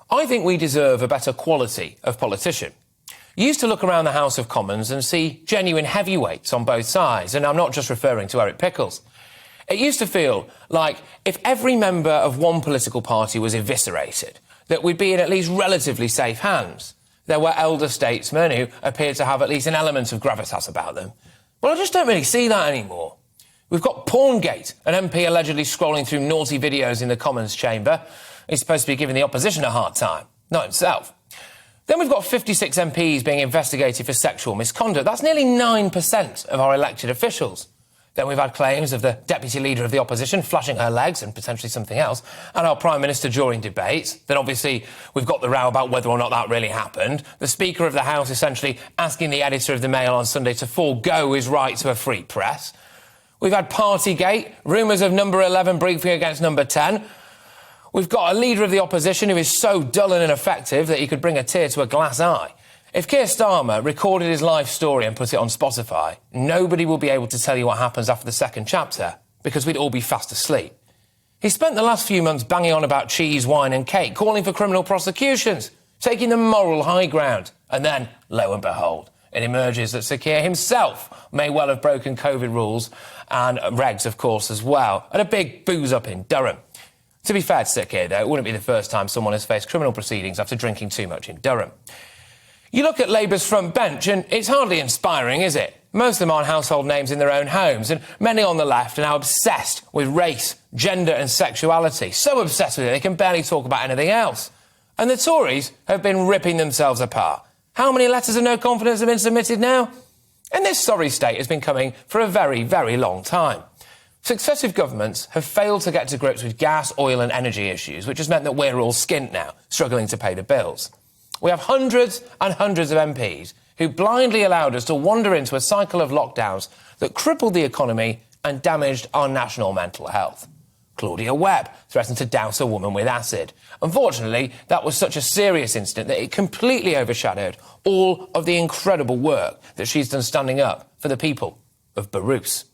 I think we deserve a better quality of politician. You used to look around the House of Commons and see genuine heavyweights on both sides, and I'm not just referring to Eric Pickles. It used to feel like if every member of one political party was eviscerated, that we'd be in at least relatively safe hands. There were elder statesmen who appeared to have at least an element of gravitas about them. Well, I just don't really see that anymore. We've got Porngate, an MP allegedly scrolling through naughty videos in the Commons chamber. He's supposed to be giving the opposition a hard time, not himself. Then we've got 56 MPs being investigated for sexual misconduct. That's nearly 9% of our elected officials. Then we've had claims of the deputy leader of the opposition flashing her legs and potentially something else, and our Prime Minister during debates. Then obviously we've got the row about whether or not that really happened. The Speaker of the House essentially asking the editor of the Mail on Sunday to forego his right to a free press. We've had Partygate, rumours of number 11 briefing against number 10. We've got a leader of the opposition who is so dull and ineffective that he could bring a tear to a glass eye. If Keir Starmer recorded his life story and put it on Spotify, nobody will be able to tell you what happens after the second chapter, because we'd all be fast asleep. He spent the last few months banging on about cheese, wine and cake, calling for criminal prosecutions, taking the moral high ground. And then, lo and behold, it emerges that Sir Keir himself may well have broken COVID rules and regs, of course, as well, at a big booze-up in Durham. To be fair to Sir Keir, though, it wouldn't be the first time someone has faced criminal proceedings after drinking too much in Durham. You look at Labour's front bench and it's hardly inspiring, is it? Most of them aren't household names in their own homes, and many on the left are now obsessed with race, gender and sexuality. So obsessed with it they can barely talk about anything else. And the Tories have been ripping themselves apart. How many letters of no confidence have been submitted now? And this sorry state has been coming for a very, very long time. Successive governments have failed to get to grips with gas, oil and energy issues, which has meant that we're all skint now, struggling to pay the bills. We have hundreds and hundreds of MPs who blindly allowed us to wander into a cycle of lockdowns that crippled the economy and damaged our national mental health. Claudia Webb threatened to douse a woman with acid. Unfortunately, that was such a serious incident that it completely overshadowed all of the incredible work that she's done standing up for the people of Bruce.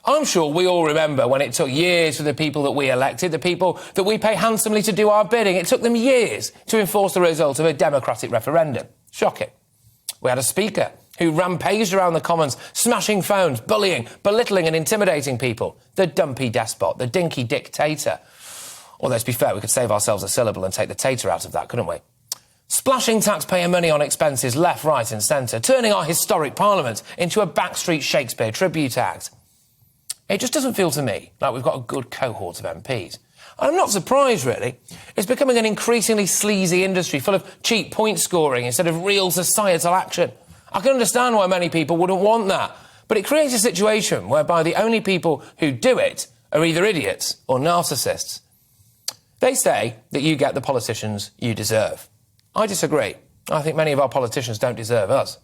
I'm sure we all remember when it took years for the people that we elected, the people that we pay handsomely to do our bidding. It took them years to enforce the result of a democratic referendum. Shocking. We had a speaker who rampaged around the Commons, smashing phones, bullying, belittling and intimidating people. The dumpy despot, the dinky dictator. Or let's be fair, we could save ourselves a syllable and take the tater out of that, couldn't we? Splashing taxpayer money on expenses left, right and centre, turning our historic parliament into a backstreet Shakespeare tribute act. It just doesn't feel to me like we've got a good cohort of MPs. And I'm not surprised, really. It's becoming an increasingly sleazy industry full of cheap point scoring instead of real societal action. I can understand why many people wouldn't want that, but it creates a situation whereby the only people who do it are either idiots or narcissists. They say that you get the politicians you deserve. I disagree. I think many of our politicians don't deserve us.